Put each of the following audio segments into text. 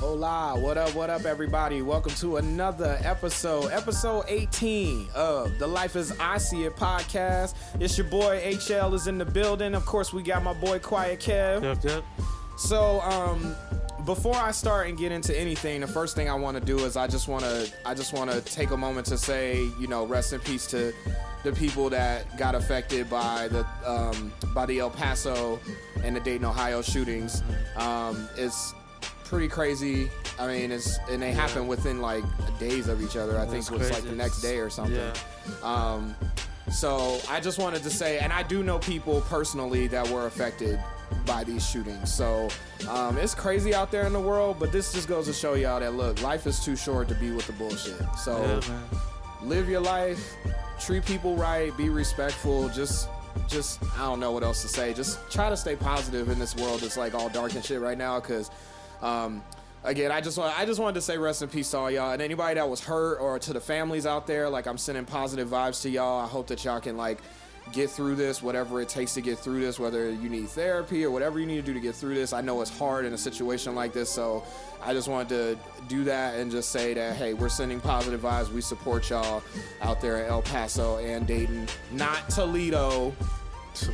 Hola, what up, everybody? Welcome to another episode 18 of the Life as I See It podcast. It's your boy HL is in the building. Of course, we got my boy Quiet Kev. Yep. So, before I start and get into anything, the first thing I want to do is I just want to take a moment to say, rest in peace to the people that got affected by the El Paso and the Dayton, Ohio shootings. It's pretty crazy. I mean, they happen within like days of each other. I think it was crazy. Like the next day or something. Yeah. So I just wanted to say, and I do know people personally that were affected by these shootings. So it's crazy out there in the world, but this just goes to show y'all that, look, life is too short to be with the bullshit. So live your life, treat people right, be respectful, just I don't know what else to say. Just try to stay positive in this world that's like all dark and shit right now, because again, I just wanted to say rest in peace to all y'all, and anybody that was hurt, or to the families out there. Like, I'm sending positive vibes to y'all. I hope that y'all can like get through this, whatever it takes to get through this, whether you need therapy or whatever you need to do to get through this. I know it's hard in a situation like this, so I just wanted to do that and just say that, hey, we're sending positive vibes. We support y'all out there in El Paso and Dayton, not Toledo.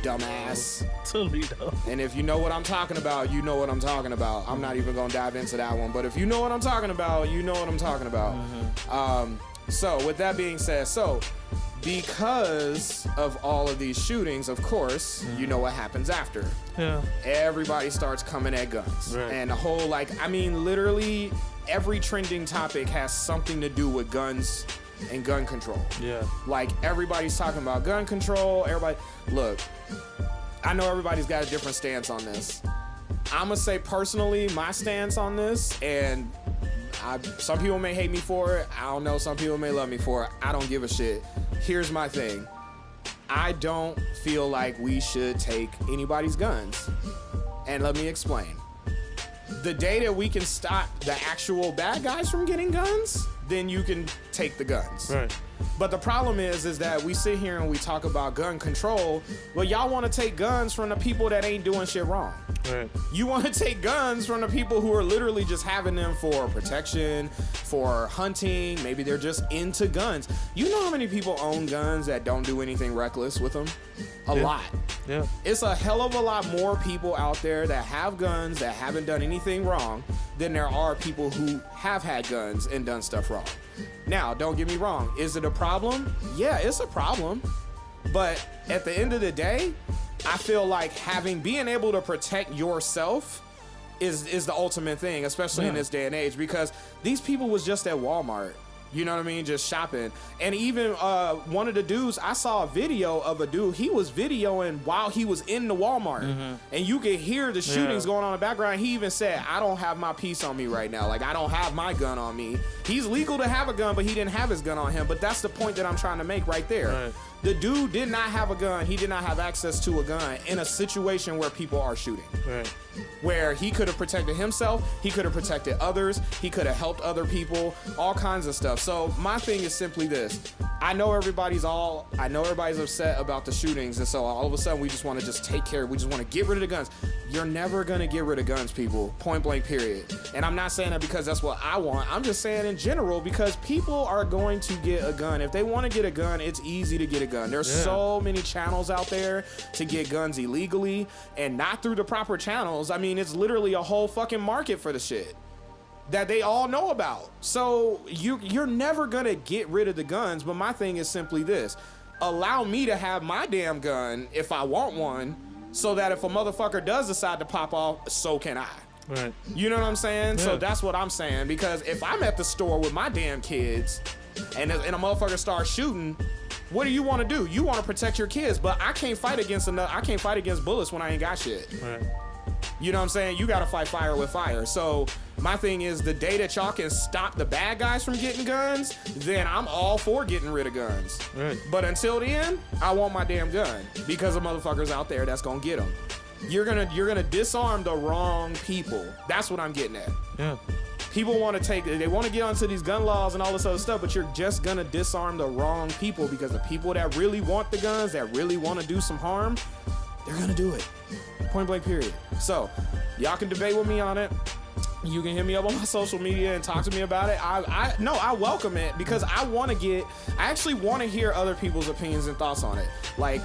Dumbass. Toledo. And if you know what I'm talking about, you know what I'm talking about. I'm not even gonna dive into that one, but if you know what I'm talking about, you know what I'm talking about. So with that being said, because of all of these shootings, of course, you know what happens after. Yeah. Everybody starts coming at guns. Right. And the whole, literally every trending topic has something to do with guns and gun control. Yeah. Like, everybody's talking about gun control. Everybody, look, I know everybody's got a different stance on this. I'm gonna say personally my stance on this, and some people may hate me for it. I don't know. Some people may love me for it. I don't give a shit. Here's my thing. I don't feel like we should take anybody's guns. And let me explain. The day that we can stop the actual bad guys from getting guns, then you can take the guns. Right. But the problem is that we sit here and we talk about gun control. Well, y'all want to take guns from the people that ain't doing shit wrong. Right. You want to take guns from the people who are literally just having them for protection, for hunting. Maybe they're just into guns. You know how many people own guns that don't do anything reckless with them? A lot. Yeah. It's a hell of a lot more people out there that have guns that haven't done anything wrong than there are people who have had guns and done stuff wrong. Now, don't get me wrong. Is it a problem? Yeah, it's a problem. But at the end of the day, I feel like being able to protect yourself is the ultimate thing, especially in this day and age, because these people was just at Walmart. You know what I mean? Just shopping. And even one of the dudes, I saw a video of a dude, he was videoing while he was in the Walmart. Mm-hmm. And you could hear the shootings going on in the background. He even said, I don't have my piece on me right now. Like, I don't have my gun on me. He's legal to have a gun, but he didn't have his gun on him. But that's the point that I'm trying to make right there. Right. The dude did not have a gun. He did not have access to a gun in a situation where people are shooting. Right. Where he could have protected himself, he could have protected others, he could have helped other people, all kinds of stuff. So my thing is simply this. I know everybody's upset about the shootings, and so all of a sudden we just want to just take care, we just want to get rid of the guns. You're never going to get rid of guns, people. Point blank, period. And I'm not saying that because that's what I want. I'm just saying in general, because people are going to get a gun. If they want to get a gun, it's easy to get a gun. There's so many channels out there to get guns illegally, and not through the proper channels. I mean, it's literally a whole fucking market for the shit that they all know about. So you're never gonna get rid of the guns. But my thing is simply this: allow me to have my damn gun if I want one, so that if a motherfucker does decide to pop off, so can I. Right. You know what I'm saying? Yeah. So that's what I'm saying. Because if I'm at the store with my damn kids and a motherfucker starts shooting, what do you want to do? You want to protect your kids, but I can't fight against bullets when I ain't got shit. Right. You know what I'm saying? You got to fight fire with fire. So my thing is, the day that y'all can stop the bad guys from getting guns, then I'm all for getting rid of guns. Right. But until then, I want my damn gun, because of motherfuckers out there that's going to get them. You're gonna disarm the wrong people. That's what I'm getting at. Yeah. People they want to get onto these gun laws and all this other stuff, but you're just gonna disarm the wrong people, because the people that really want the guns, that really want to do some harm, they're gonna do it. Point blank, period. So y'all can debate with me on it. You can hit me up on my social media and talk to me about it. I welcome it because I actually want to hear other people's opinions and thoughts on it. Like,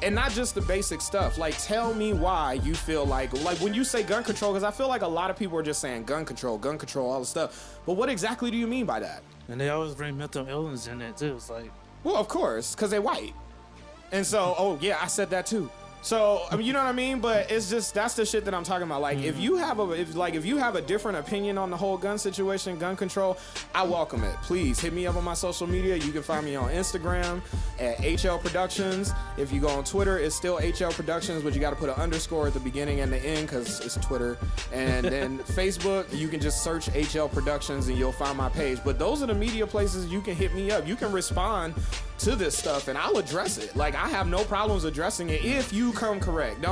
and not just the basic stuff. Like, tell me why you feel like when you say gun control, because I feel like a lot of people are just saying gun control, all the stuff. But what exactly do you mean by that? And they always bring mental illness in it too. It's like, well, of course, because they're white. And so, oh yeah, I said that too. So, I mean, you know what I mean? But it's just, that's the shit that I'm talking about. Like, if you have a different opinion on the whole gun situation, gun control, I welcome it. Please hit me up on my social media. You can find me on Instagram at HL Productions. If you go on Twitter, it's still HL Productions, but you got to put an underscore at the beginning and the end because it's Twitter. And then Facebook, you can just search HL Productions and you'll find my page. But those are the media places you can hit me up. You can respond to this stuff and I'll address it. Like, I have no problems addressing it if you come correct.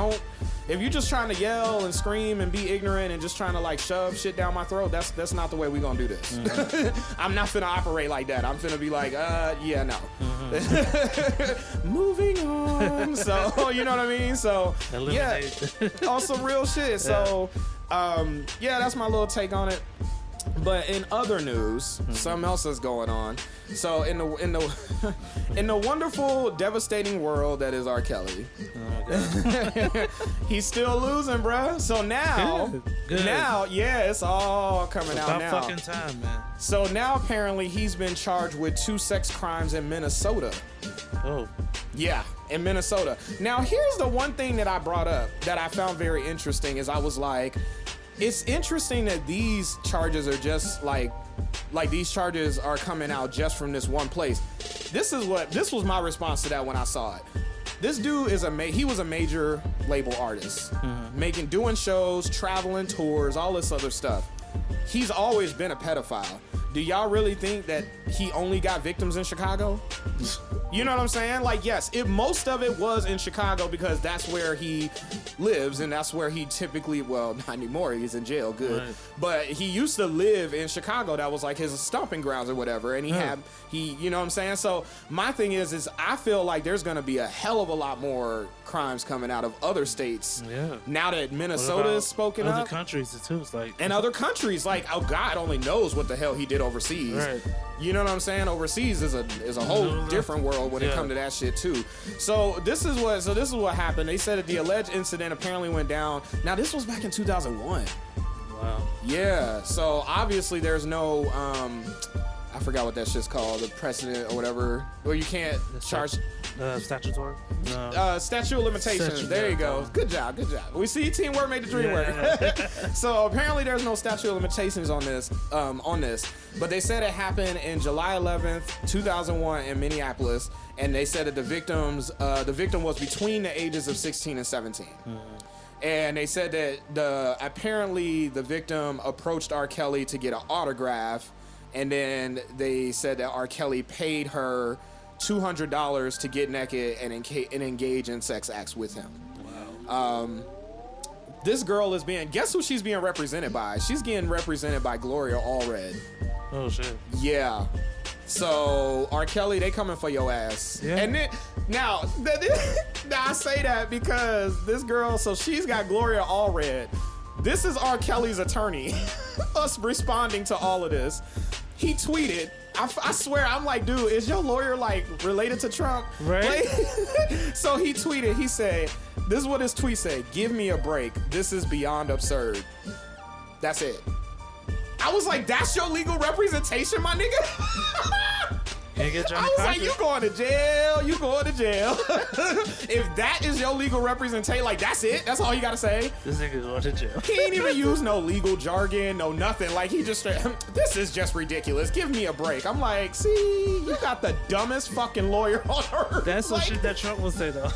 If you're just trying to yell and scream and be ignorant and just trying to like shove shit down my throat, that's not the way we gonna do this. Mm-hmm. I'm not finna operate like that. I'm finna be like, yeah, no. Mm-hmm. Moving on. So, you know what I mean? So, yeah, on some real shit. So, yeah, that's my little take on it. But in other news, something else is going on. So in the wonderful, devastating world that is R. Kelly, he's still losing, bruh. So now, yeah, it's all coming out now. About fucking time, man. So now apparently he's been charged with 2 sex crimes in Minnesota. Oh. Yeah, in Minnesota. Now here's the one thing that I brought up that I found very interesting is I was like, it's interesting that these charges are just like these charges are coming out just from this one place. This was my response to that when I saw it. This dude is he was a major label artist, doing shows, traveling tours, all this other stuff. He's always been a pedophile. Do y'all really think that he only got victims in Chicago? You know what I'm saying? Like, yes, most of it was in Chicago because that's where he lives and that's where he typically, well, not anymore, he's in jail, good. Right. But he used to live in Chicago. That was like his stomping grounds or whatever. And you know what I'm saying? So my thing is I feel like there's going to be a hell of a lot more crimes coming out of other states. Yeah. Now that Minnesota is spoken up. Other countries too. It's like, and other countries, like, oh, God only knows what the hell he did overseas. Right. You know what I'm saying? Overseas is a whole different world when it comes to that shit too. So this is what happened. They said that the alleged incident apparently went down. Now this was back in 2001. Wow. Yeah. So obviously there's no I forgot what that shit's called, the precedent or whatever, where you can't charge. Statutory? Statute of limitations. There you go. Good job. We see teamwork made the dream work. So apparently there's no statute of limitations on this. But they said it happened in July 11th, 2001 in Minneapolis, and they said that the victim was between the ages of 16 and 17. And they said that apparently the victim approached R. Kelly to get an autograph. And then they said that R. Kelly paid her $200 to get naked and engage in sex acts with him. Wow. This girl is guess who she's being represented by? She's getting represented by Gloria Allred. Oh, shit. Yeah. So, R. Kelly, they coming for your ass. Yeah. And then, now I say that because this girl, so she's got Gloria Allred. This is R. Kelly's attorney, us responding to all of this. He tweeted, I swear, I'm like, dude, is your lawyer like related to Trump? Right. Like, so he tweeted, he said, this is what his tweet said, give me a break. This is beyond absurd. That's it. I was like, that's your legal representation, my nigga? I was like, you going to jail. If that is your legal representation, like, that's it? That's all you got to say? This nigga going to jail. He ain't even use no legal jargon, no nothing. Like, he just straight, this is just ridiculous. Give me a break. I'm like, see, you got the dumbest fucking lawyer on earth. That's some shit that Trump will say, though.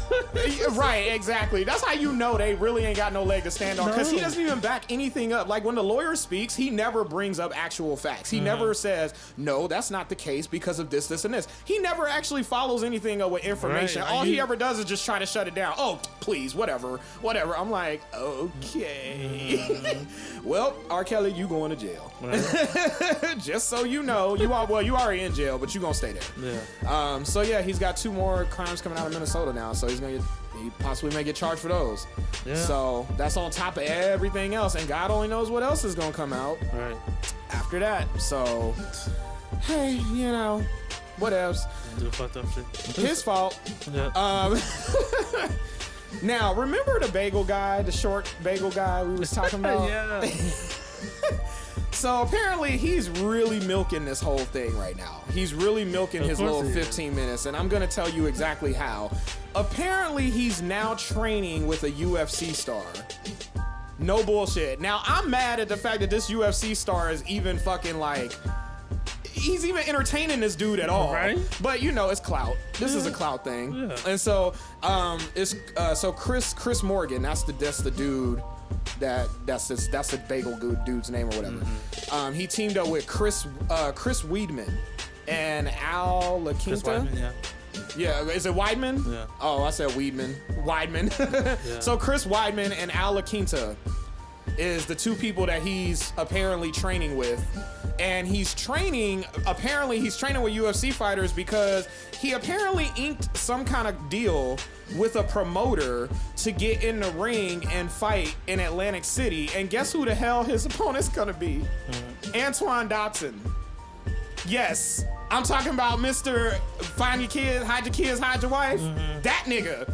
Right, exactly. That's how you know they really ain't got no leg to stand on. Because he doesn't even back anything up. Like, when the lawyer speaks, he never brings up actual facts. He never says, no, that's not the case because of this, and this. He never actually follows anything up with information. Right. All he ever does is just try to shut it down. Oh, please, whatever. I'm like, okay. Well, R. Kelly, you going to jail. Right. Just so you know, you already in jail, but you gonna stay there. Yeah. So yeah, he's got 2 more crimes coming out of Minnesota now. So he's gonna he possibly may get charged for those. Yeah. So that's on top of everything else, and God only knows what else is gonna come out after that. So, hey, whatevs. Do fucked up shit. His fault. Yeah. Now, remember the bagel guy, the short bagel guy we was talking about? Yeah. So apparently he's really milking this whole thing right now. He's really milking his little 15 minutes, and I'm gonna tell you exactly how. Apparently he's now training with a UFC star. No bullshit. Now I'm mad at the fact that this UFC star is even fucking like, he's even entertaining this dude at all. Right. But it's clout. This is a clout thing. Yeah. And so it's Chris Morgan, that's the dude that's the bagel dude's name or whatever. Mm-hmm. He teamed up with Chris Weidman and Al LaQuinta. Yeah, is it Weidman? Yeah. Oh, I said Weidman. Yeah. So Chris Weidman and Al LaQuinta is the two people that he's apparently training with. And apparently he's training with UFC fighters because he apparently inked some kind of deal with a promoter to get in the ring and fight in Atlantic City. And guess who the hell his opponent's gonna be? Antoine Dotson. Yes, I'm talking about Mr. Find Your Kids, Hide Your Kids, Hide Your Wife. That nigga.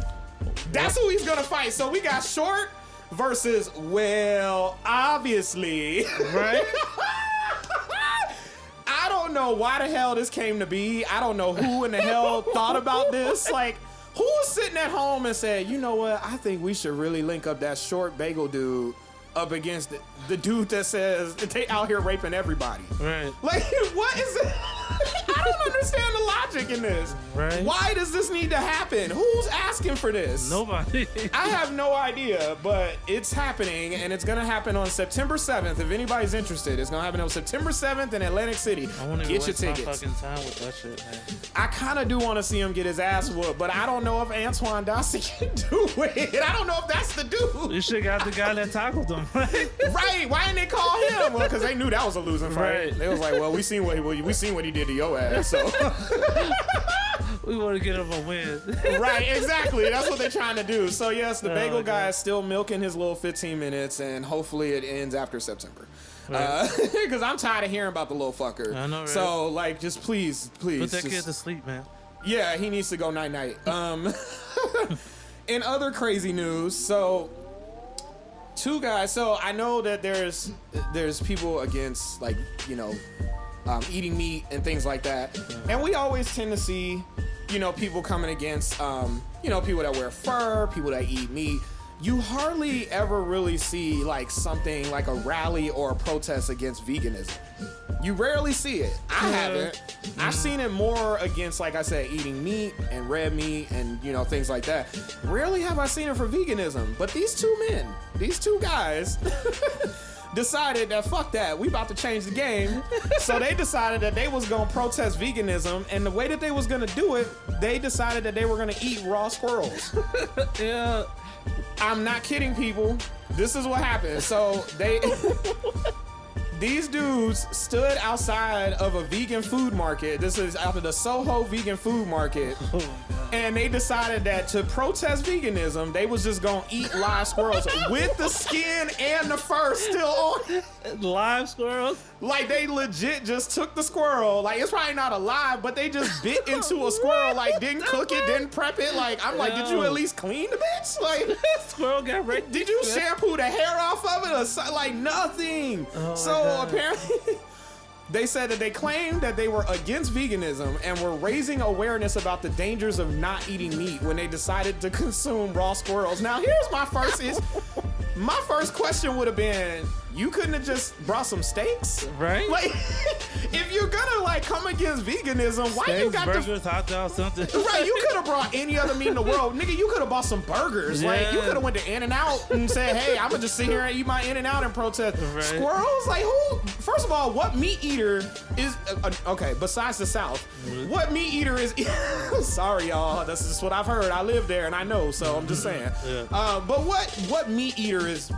That's who he's gonna fight. So we got Short versus, obviously. Right? I don't know why the hell this came to be. I don't know who in the hell thought about this. Like, who was sitting at home and said, you know what? I think we should really link up that short bagel dude up against the dude that says they out here raping everybody. Right. Like, what is it? I don't understand the logic in this. Right. Why does this need to happen? Who's asking for this? Nobody. I have no idea, but it's happening, and it's gonna happen on September 7th. If anybody's interested, it's gonna happen on September 7th in Atlantic City. I want to get your waste my tickets. fucking time with that shit, man. I kind of do want to see him get his ass whooped, but I don't know if Antoine Dossie can do it. I don't know if that's the dude. You should got the guy that tackled him. Right? Why didn't they call him? Well, because they knew that was a losing fight. Right. They was like, well, we seen what he did to your ass, so. We want to get him a win. Right, exactly. That's what they're trying to do. So yes, the bagel guy God. is still milking his little 15 minutes, and hopefully it ends after September. Because I'm tired of hearing about the little fucker. I know, right? So like, just please. Put that kid to sleep, man. Yeah, he needs to go night. In other crazy news, so two guys. So I know that there's people against eating meat and things like that, and we always tend to see people coming against people that wear fur, people that eat meat. You hardly ever really see like something like a rally or a protest against veganism. You rarely see it. I haven't. I've seen it more against, like I said, eating meat and red meat and things like that. Rarely have I seen it for veganism. But these two guys decided that fuck that, we about to change the game. So they decided that they was gonna protest veganism, and the way that they was gonna do it, they decided that they were gonna eat raw squirrels. Yeah. I'm not kidding, people. This is what happened. So these dudes stood outside of a vegan food market. This is after the Soho vegan food market. Oh my God. And they decided that to protest veganism, they was just gonna eat live squirrels with the skin and the fur still on. Live squirrels? Like, they legit just took the squirrel. Like, it's probably not alive, but they just bit into a squirrel. Like, didn't cook it, didn't prep it. Like, I'm like, did you at least clean the bitch? Like, squirrel got raped. did you shampoo the hair off of it? Or like, nothing. Oh So apparently, they said that they claimed that they were against veganism and were raising awareness about the dangers of not eating meat when they decided to consume raw squirrels. Now, here's my first question would have been, you couldn't have just brought some steaks? Right? Like, if you're gonna like come against veganism, why Steaks, you got burgers, hot dogs, something? Right, you could have brought any other meat in the world. Nigga, you could have bought some burgers. Yeah. Like, you could have went to In-N-Out and said, hey, I'm gonna just sit here and eat my In-N-Out and protest. Right. Squirrels? Like, who? First of all, what meat eater is, okay, besides the South, what meat eater is, sorry, y'all, this is what I've heard. I live there and I know, so I'm just saying. Yeah. But what meat eater is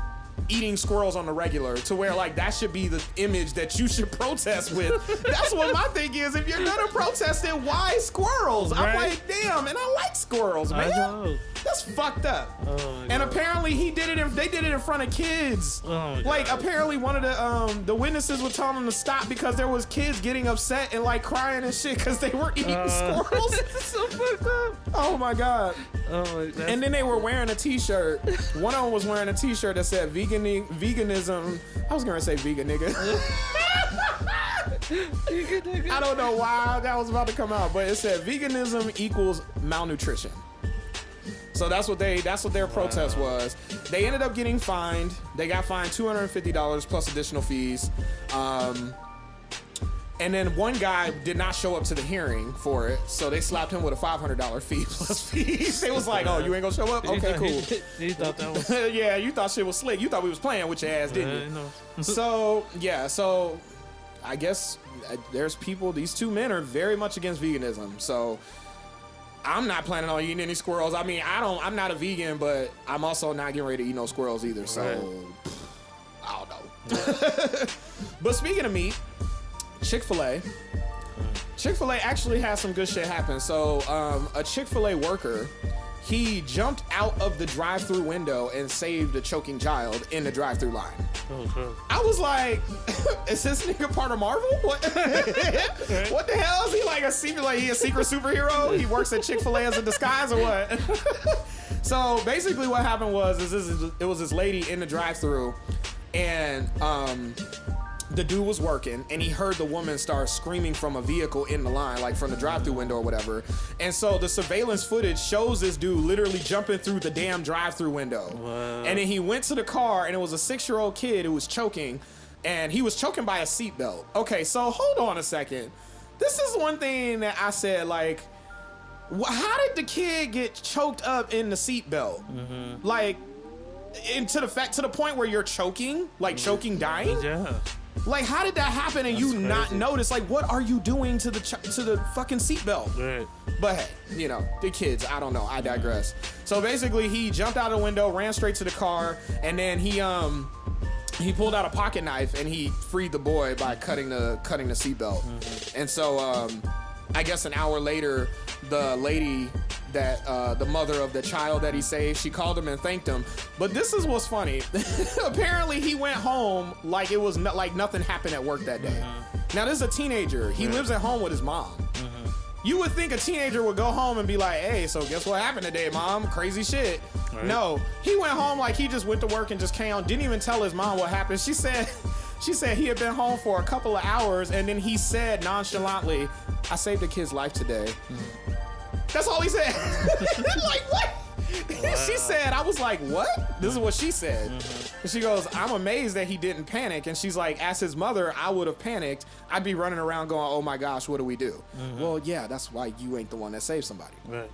eating squirrels on the regular, to where like that should be the image that you should protest with. That's what my thing is. If you're gonna protest it, why squirrels? Right. I'm like, damn, and I like squirrels, man. I know. That's fucked up. Oh, and apparently they did it in front of kids. Oh, like apparently one of the witnesses would tell them to stop because there was kids getting upset and like crying and shit because they were eating squirrels. So fucked up. Oh my god. Oh, and then they were wearing a t-shirt. One of them was wearing a t-shirt that said veganism. I was gonna say vegan nigga. I don't know why that was about to come out, but it said veganism equals malnutrition. So that's what their protest was. They ended up getting fined. They got fined $250 plus additional fees. And then one guy did not show up to the hearing for it, so they slapped him with a $500 fee plus fees. They was like, "Oh, you ain't gonna show up? Okay, cool." He thought that was. Yeah, you thought shit was slick. You thought we was playing with your ass, didn't you? So I guess there's people. These two men are very much against veganism. So I'm not planning on eating any squirrels. I mean, I'm not a vegan, but I'm also not getting ready to eat no squirrels either. So I don't know. But speaking of meat, Chik-Fil-A actually has some good shit happen. So a Chik-Fil-A worker, he jumped out of the drive-thru window and saved a choking child in the drive-thru line. Oh, I was like, is this nigga part of Marvel? What? What the hell? Is he like a secret superhero? He works at Chick-fil-A as a disguise or what? So basically what happened was it was this lady in the drive-thru, and the dude was working and he heard the woman start screaming from a vehicle in the line, like from the drive-thru window or whatever. And so the surveillance footage shows this dude literally jumping through the damn drive-thru window. Wow. And then he went to the car and it was a 6-year-old kid who was choking, and he was choking by a seatbelt. Okay, so hold on a second. This is one thing that I said, like, how did the kid get choked up in the seatbelt? Mm-hmm. Like, to the point where you're choking, like choking, dying? Yeah. Like, how did that happen and you not notice? Like, what are you doing to the fucking seatbelt? Right. But hey, you know, the kids, I don't know. I digress. So basically, he jumped out of the window, ran straight to the car, and then he pulled out a pocket knife and he freed the boy by cutting the seatbelt. Mm-hmm. And so, I guess an hour later, the lady that the mother of the child that he saved, she called him and thanked him. But this is what's funny. Apparently he went home like it was like nothing happened at work that day. Mm-hmm. Now this is a teenager. He lives at home with his mom. Mm-hmm. You would think a teenager would go home and be like, "Hey, so guess what happened today, mom? Crazy shit." Right. No, he went home like he just went to work and just came on. Didn't even tell his mom what happened. She said he had been home for a couple of hours, and then he said nonchalantly, "I saved a kid's life today." Mm-hmm. That's all he said. Like, what? Wow. She said, I was like, what? This is what she said. Mm-hmm. And she goes, I'm amazed that he didn't panic. And she's like, as his mother, I would have panicked. I'd be running around going, oh my gosh, what do we do? Mm-hmm. Well, yeah, that's why you ain't the one that saved somebody. Right.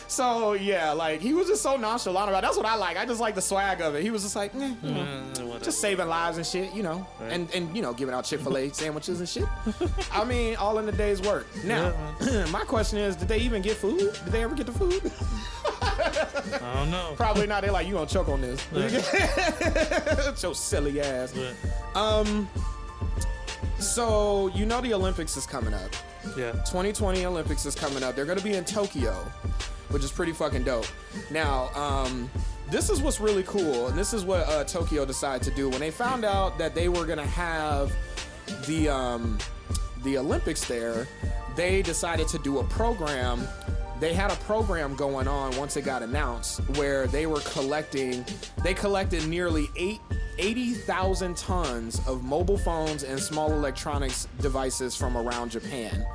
So, yeah, like, he was just so nonchalant about it. That's what I like. I just like the swag of it. He was just like, just saving lives and shit, you know, right. and you know, giving out Chick-fil-A sandwiches and shit. I mean, all in the day's work. Now, my question is, did they even get food? Did they ever get the food? I don't know. Probably not. They're like, you gonna choke on this. Right. Your silly ass. Right. So, you know the Olympics is coming up. Yeah. 2020 Olympics is coming up. They're gonna be in Tokyo, which is pretty fucking dope. Now, this is what's really cool, and this is what Tokyo decided to do. When they found out that they were gonna have the Olympics there, they decided to do a program. They had a program going on once it got announced where they collected nearly 80,000 tons of mobile phones and small electronics devices from around Japan.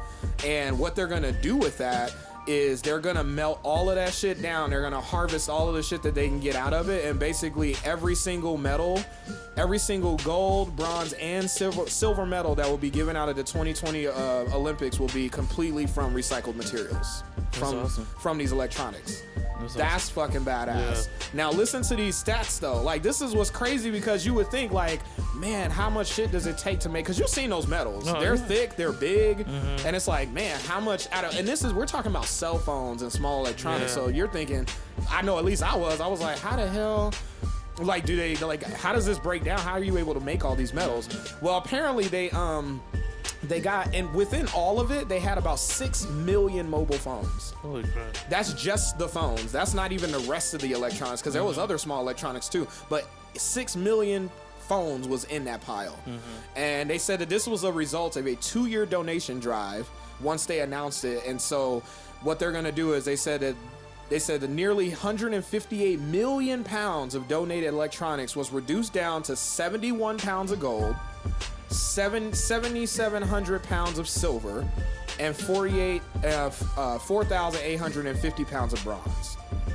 And what they're gonna do with that is they're gonna melt all of that shit down. They're gonna harvest all of the shit that they can get out of it, and basically every single metal, every single gold, bronze, and silver medal that will be given out of the 2020 Olympics will be completely from recycled materials. From these electronics. That's fucking badass. Yeah. Now listen to these stats though. Like, this is what's crazy, because you would think like, man, how much shit does it take to make? Because you've seen those metals. They're thick, they're big, and it's like, man, how much and we're talking about cell phones and small electronics. So you're thinking, I know at least I was like, how the hell Like, how does this break down? How are you able to make all these metals? Well, apparently they got, and within all of it, they had about 6 million mobile phones. Holy crap. That's just the phones. That's not even the rest of the electronics, because there was other small electronics too. But 6 million phones was in that pile. And they said that this was a result of a 2-year donation drive once they announced it. And so what they're going to do is they said that nearly 158 million pounds of donated electronics was reduced down to 71 pounds of gold, 7,700 pounds of silver, and 4,850 pounds of bronze. Wow.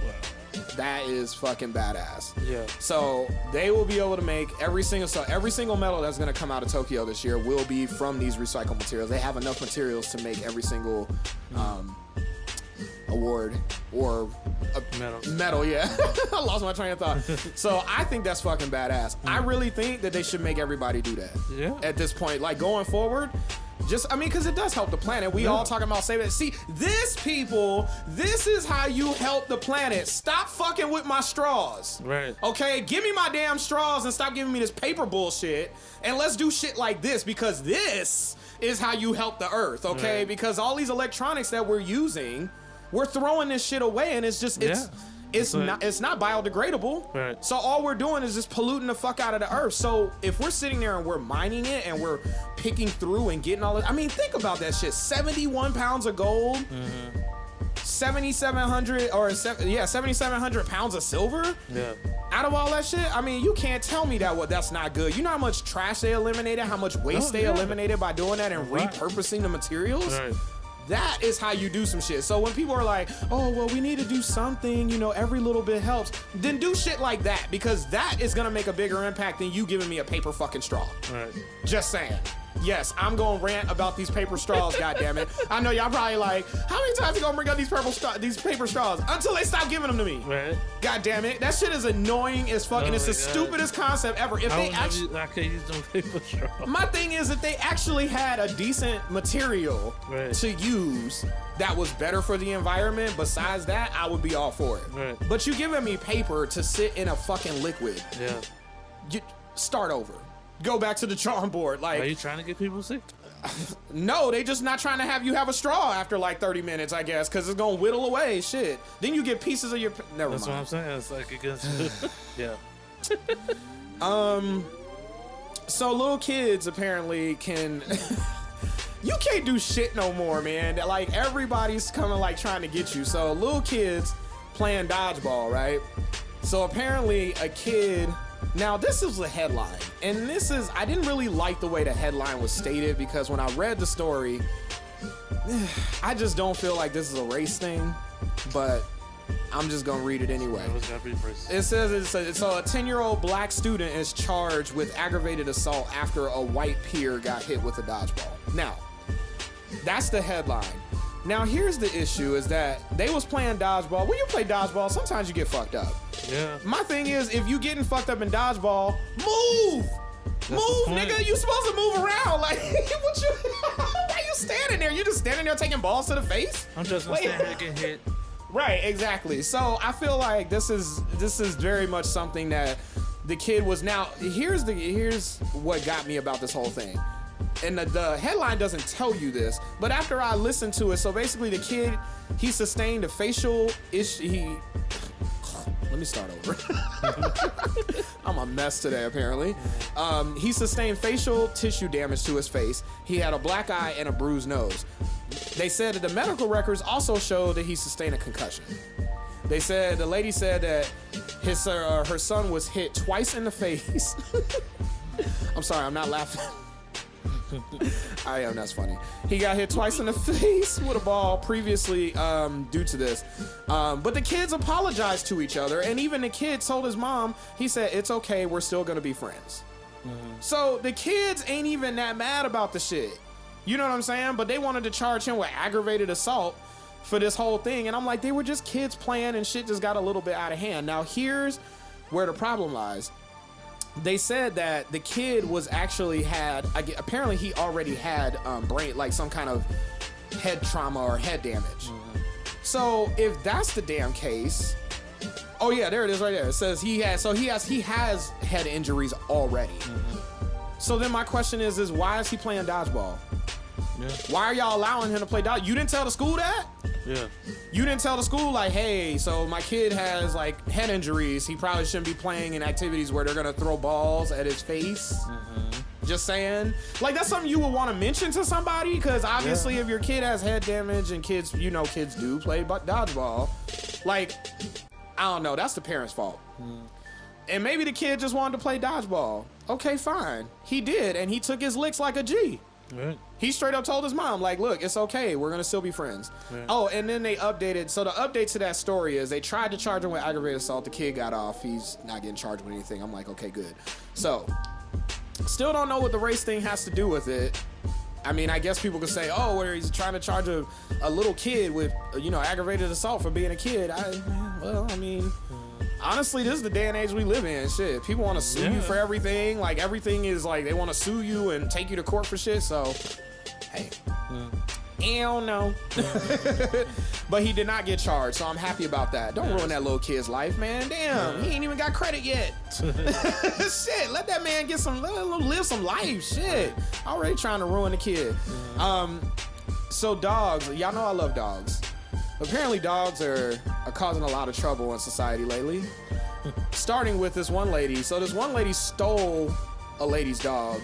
That is fucking badass. Yeah. So they will be able to make every single metal that's going to come out of Tokyo this year will be from these recycled materials. They have enough materials to make every single award or metal. Yeah. I lost my train of thought. So I think that's fucking badass. I really think that they should make everybody do that. Yeah. At this point, like going forward, because it does help the planet. We all talking about saving it. See, this is how you help the planet. Stop fucking with my straws. Right. Okay, give me my damn straws and stop giving me this paper bullshit. And let's do shit like this, because this is how you help the earth, okay? Right. Because all these electronics that we're using, we're throwing this shit away, and it's not biodegradable. Right. So all we're doing is just polluting the fuck out of the earth. So if we're sitting there and we're mining it and we're picking through and getting all of, I mean, think about that shit. 71 pounds of gold, 7,700 pounds of silver. Yeah. Out of all that shit, I mean, you can't tell me that's not good. You know how much trash they eliminated, how much waste they eliminated by doing that and repurposing the materials? Right. That is how you do some shit. So when people are like, oh, well, we need to do something, every little bit helps, then do shit like that, because that is gonna make a bigger impact than you giving me a paper fucking straw. Right. Just saying. Yes, I'm gonna rant about these paper straws, goddammit. I know y'all probably like, how many times you gonna bring up these paper straws? Until they stop giving them to me. Right. God damn it. That shit is annoying as fuck, and it's the stupidest concept ever. If they actually, I can't use them paper straws. my thing is, if they actually had a decent material to use that was better for the environment, besides that, I would be all for it. Right. But you giving me paper to sit in a fucking liquid. Yeah. You start over. Go back to the drawing board. Like, are you trying to get people sick? No, they just not trying to have you have a straw after like 30 minutes, I guess, because it's gonna whittle away. Shit. Then you get pieces of your. Never That's mind. what I'm saying. It's like against. Yeah. So little kids apparently can. You can't do shit no more, man. Like, everybody's coming like trying to get you. So little kids playing dodgeball, right? So apparently a kid. Now, this is a headline, and I didn't really like the way the headline was stated, because when I read the story, I just don't feel like this is a race thing, but I'm just gonna read it anyway. It says, so a 10-year-old black student is charged with aggravated assault after a white peer got hit with a dodgeball. Now, that's the headline. Now, here's the issue, is that they was playing dodgeball. When you play dodgeball, sometimes you get fucked up. Yeah. My thing is, if you getting fucked up in dodgeball, move! Move, nigga! You supposed to move around. Like, what you? Why you standing there? You just standing there taking balls to the face? I'm just gonna stand here and get hit. Right, exactly. So I feel like this is very much something that the kid was. Now, here's what got me about this whole thing. And the headline doesn't tell you this, but after I listened to it, so basically the kid, he sustained a facial issue. Let me start over. I'm a mess today, apparently. He sustained facial tissue damage to his face. He had a black eye and a bruised nose. They said that the medical records also showed that he sustained a concussion. The lady said that her son was hit twice in the face. I'm sorry, I'm not laughing. I am, that's funny. He got hit twice in the face with a ball previously due to this. But the kids apologized to each other, and even the kid told his mom, he said, it's okay, we're still gonna be friends. So the kids ain't even that mad about the shit. You know what I'm saying? But they wanted to charge him with aggravated assault for this whole thing. And I'm like, they were just kids playing, and shit just got a little bit out of hand. Now here's where the problem lies. They said that the kid was actually apparently he already had brain, like some kind of head trauma or head damage. So if that's the damn case, Oh yeah, there it is right there. It says he has head injuries already. So then my question is why is he playing dodgeball? Yeah. Why are y'all allowing him to play dodgeball? You didn't tell the school that? Yeah. You didn't tell the school like, hey, so my kid has like head injuries. He probably shouldn't be playing in activities where they're gonna throw balls at his face. Just saying. Like, that's something you would want to mention to somebody, because obviously if your kid has head damage, and kids do play dodgeball, like, I don't know, that's the parents' fault. And maybe the kid just wanted to play dodgeball. Okay, fine. He did, and he took his licks like a G. Right. He straight up told his mom, like, look, it's okay. We're going to still be friends. Right. Oh, and then they updated. So the update to that story is they tried to charge him with aggravated assault. The kid got off. He's not getting charged with anything. I'm like, okay, good. So still don't know what the race thing has to do with it. I mean, I guess people could say, oh, where he's trying to charge a little kid with, aggravated assault for being a kid. Honestly, this is the day and age we live in. Shit, people want to sue you for everything. Like, everything is like they want to sue you and take you to court for shit. So, hey, I don't know. But he did not get charged, so I'm happy about that. Don't ruin that little kid's life, man. Damn, he ain't even got credit yet. Shit, let that man get let him live some life. Shit, already trying to ruin the kid. So dogs, y'all know I love dogs. Apparently dogs are causing a lot of trouble in society lately. Starting with this one lady. So this one lady stole a lady's dog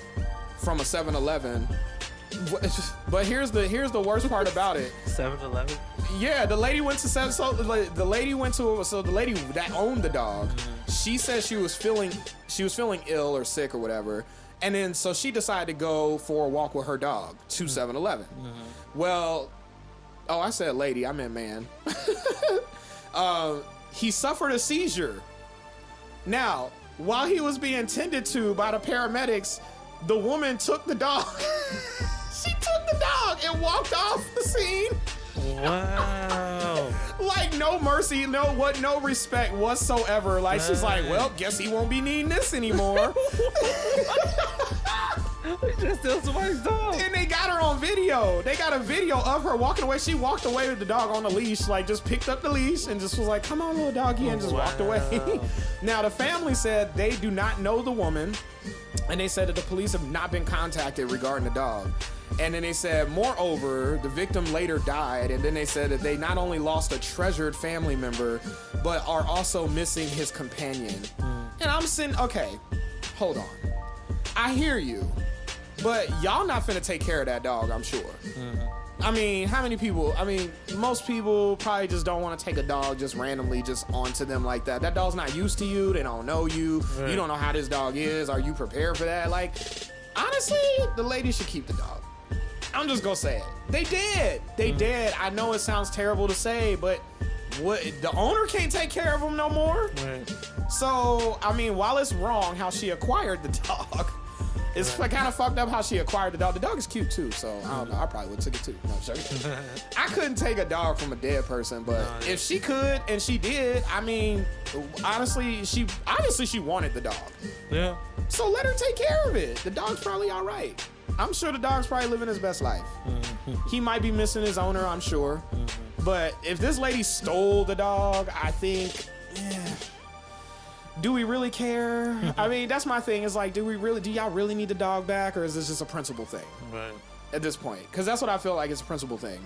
from a 7-Eleven. But here's the worst part about it. 7-Eleven? Yeah, the lady went to the lady that owned the dog. She said she was feeling ill or sick or whatever. And then so she decided to go for a walk with her dog to 7-Eleven. Well, oh, I said lady, I meant man. He suffered a seizure. Now, while he was being tended to by the paramedics, the woman took the dog. She took the dog and walked off the scene. Wow. Like, no mercy, no respect whatsoever. Like, she's like, well, guess he won't be needing this anymore. They just steal somebody's dog. And they got her on video. They got a video of her walking away. She walked away with the dog on the leash, like just picked up the leash and just was like, come on, little doggy, and just walked away. Now, the family said they do not know the woman, and they said that the police have not been contacted regarding the dog. And then they said, moreover, the victim later died. And then they said that they not only lost a treasured family member, but are also missing his companion. And I'm saying, okay, hold on. I hear you, but y'all not finna take care of that dog, I'm sure. I mean, how many people? I mean, most people probably just don't want to take a dog just randomly just onto them like that. That dog's not used to you. They don't know you. Right. You don't know how this dog is. Are you prepared for that? Like, honestly, the lady should keep the dog. I'm just gonna say it. They did. They did. I know it sounds terrible to say, but what, the owner can't take care of him no more. Right. So, I mean, while it's wrong how she acquired the dog, it's kind of fucked up how she acquired the dog. The dog is cute too, so I don't know. I probably would have took it too. No, I'm joking. I couldn't take a dog from a dead person, but if she could and she did, I mean, honestly, she wanted the dog. Yeah. So let her take care of it. The dog's probably all right. I'm sure the dog's probably living his best life. He might be missing his owner, I'm sure. But if this lady stole the dog, I think, do we really care? I mean, that's my thing. Is like, do y'all really need the dog back, or is this just a principle thing? Right. At this point, because that's what I feel like it's a principle thing.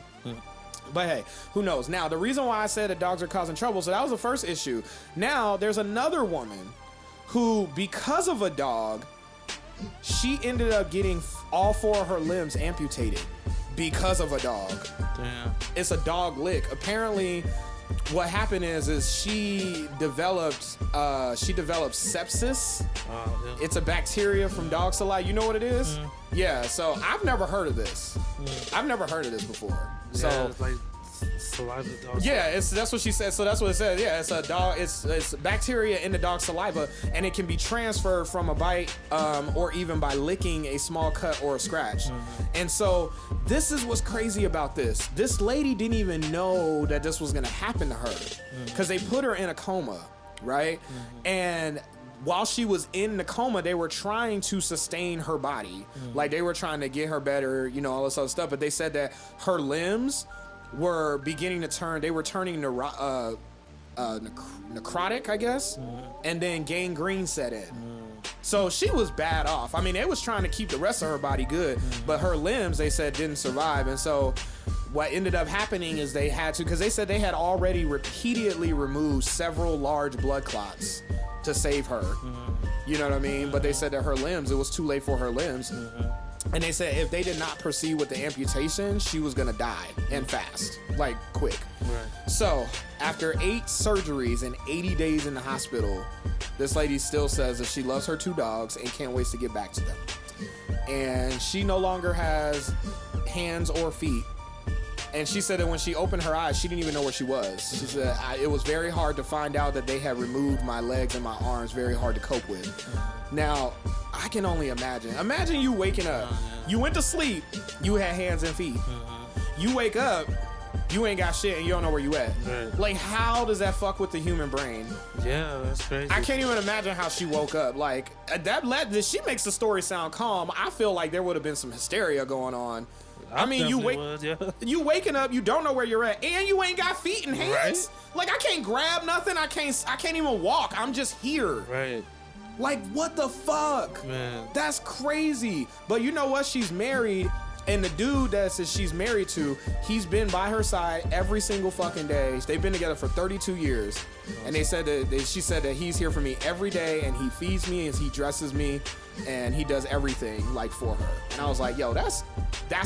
But hey, who knows? Now, the reason why I said that dogs are causing trouble, so that was the first issue. Now, there's another woman who, because of a dog, she ended up getting all 4 of her limbs amputated because of a dog. Damn. It's a dog lick. Apparently, what happened is she developed sepsis. Yeah. It's a bacteria from dog saliva. You know what it is? Yeah. So I've never heard of this. I've never heard of this before. So it's like saliva dog. Yeah, that's what she said. So that's what it says. Yeah, it's a dog. It's bacteria in the dog's saliva, and it can be transferred from a bite, or even by licking a small cut or a scratch. And so this is what's crazy about this. This lady didn't even know that this was gonna happen to her, because they put her in a coma, right? And while she was in the coma, they were trying to sustain her body. Like, they were trying to get her better, all this other stuff. But they said that her limbs were beginning to turn. They were turning to necrotic, I guess, and then gangrene set in. So she was bad off. I mean, they was trying to keep the rest of her body good, but her limbs, they said, didn't survive. And so what ended up happening is they had to, because they said they had already repeatedly removed several large blood clots to save her. You know what I mean? But they said that her limbs, it was too late for her limbs. And they said if they did not proceed with the amputation, she was gonna die, and fast, like quick. Right. So after 8 surgeries and 80 days in the hospital, this lady still says that she loves her 2 dogs and can't wait to get back to them. And she no longer has hands or feet. And she said that when she opened her eyes, she didn't even know where she was. She said, it was very hard to find out that they had removed my legs and my arms, very hard to cope with. Now, I can only imagine. Imagine you waking up. You went to sleep, you had hands and feet. You wake up, you ain't got shit and you don't know where you at. Right. Like, how does that fuck with the human brain? Yeah, that's crazy. I can't even imagine how she woke up. Like, she makes the story sound calm. I feel like there would have been some hysteria going on. I mean, you waking up, you don't know where you're at, and you ain't got feet and hands. Right? Like, I can't grab nothing. I can't even walk. I'm just here. Right. Like, what the fuck? Man. That's crazy. But you know what? She's married, and the dude that says she's married to, he's been by her side every single fucking day. They've been together for 32 years. And they said that she said that he's here for me every day, and he feeds me, and he dresses me, and he does everything like for her. And I was like, yo, that's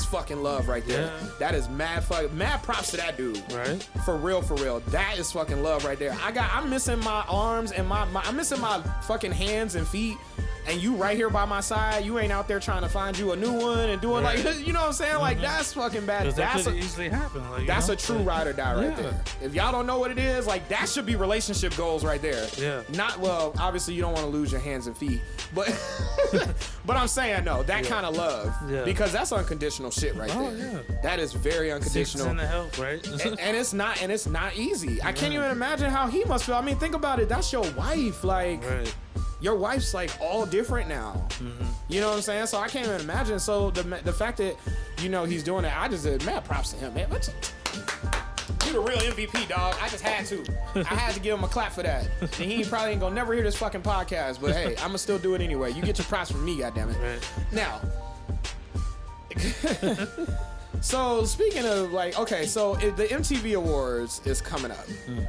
fucking love right there. Yeah. That is mad props to that dude. Right. For real. That is fucking love right there. I'm missing my arms and I'm missing my fucking hands and feet. And you right here by my side, you ain't out there trying to find you a new one and doing like, you know what I'm saying? Like, that's fucking bad. That could easily happen. Like, that's a true ride or die right there. If y'all don't know what it is, like, that should be relationship goals right there. Yeah. Well, obviously you don't want to lose your hands and feet, but but I'm saying no, that kind of love, because that's unconditional shit right there. Yeah. That is very unconditional. 6% of health, right? and it's not easy. I can't even imagine how he must feel. I mean, think about it. That's your wife, like. Right. Your wife's like all different now. You know what I'm saying? So I can't even imagine. So the fact that, you know, he's doing it, I just did mad props to him, man. You the real MVP, dog. I just had to. I had to give him a clap for that. And he probably ain't gonna never hear this fucking podcast, but hey, I'ma still do it anyway. You get your props from me, goddammit. Right. Now, so speaking of like, okay, so the MTV Awards is coming up.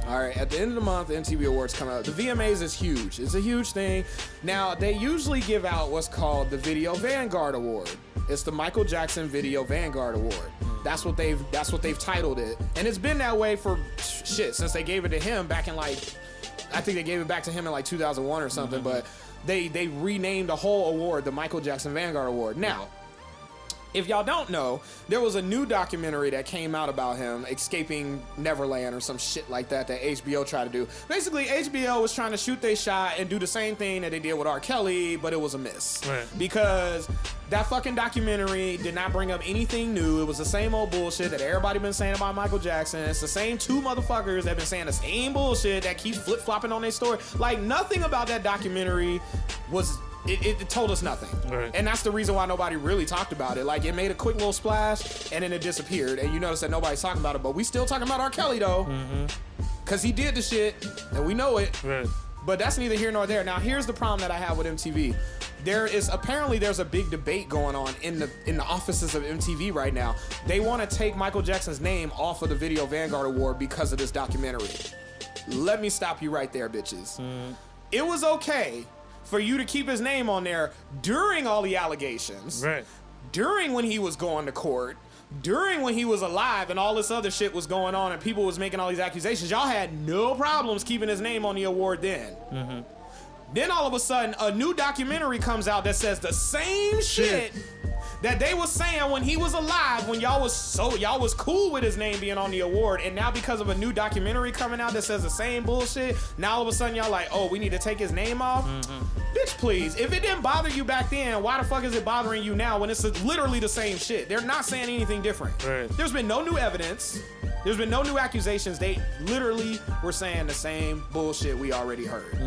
All right, at the end of the month, the MTV Awards coming up. The VMAs is huge. It's a huge thing. Now, they usually give out what's called the Video Vanguard Award. It's the Michael Jackson Video Vanguard Award. That's what they've titled it, and it's been that way for shit since they gave it to him back in like, I think they gave it back to him in like 2001 or something. But they renamed the whole award the Michael Jackson Vanguard Award. Now, if y'all don't know, there was a new documentary that came out about him escaping Neverland or some shit like that HBO tried to do. Basically, HBO was trying to shoot their shot and do the same thing that they did with R. Kelly, but it was a miss. Right. Because that fucking documentary did not bring up anything new. It was the same old bullshit that everybody been saying about Michael Jackson. It's the same 2 motherfuckers that been saying the same bullshit that keeps flip-flopping on their story. Like, nothing about that documentary was... It told us nothing. Right. And that's the reason why nobody really talked about it. Like, it made a quick little splash, and then it disappeared. And you notice that nobody's talking about it. But we still talking about R. Kelly, though. Because he did the shit, and we know it. Right. But that's neither here nor there. Now, here's the problem that I have with MTV. There's a big debate going on in the offices of MTV right now. They want to take Michael Jackson's name off of the Video Vanguard Award because of this documentary. Let me stop you right there, bitches. It was okay for you to keep his name on there during all the allegations, right? During when he was going to court, during when he was alive and all this other shit was going on and people was making all these accusations. Y'all had no problems keeping his name on the award then. Then all of a sudden, a new documentary comes out that says the same shit that they was saying when he was alive, when y'all was cool with his name being on the award, and now because of a new documentary coming out that says the same bullshit, now all of a sudden y'all like, oh, we need to take his name off? Bitch, please. If it didn't bother you back then, why the fuck is it bothering you now when it's literally the same shit? They're not saying anything different. Right. There's been no new evidence. There's been no new accusations. They literally were saying the same bullshit we already heard.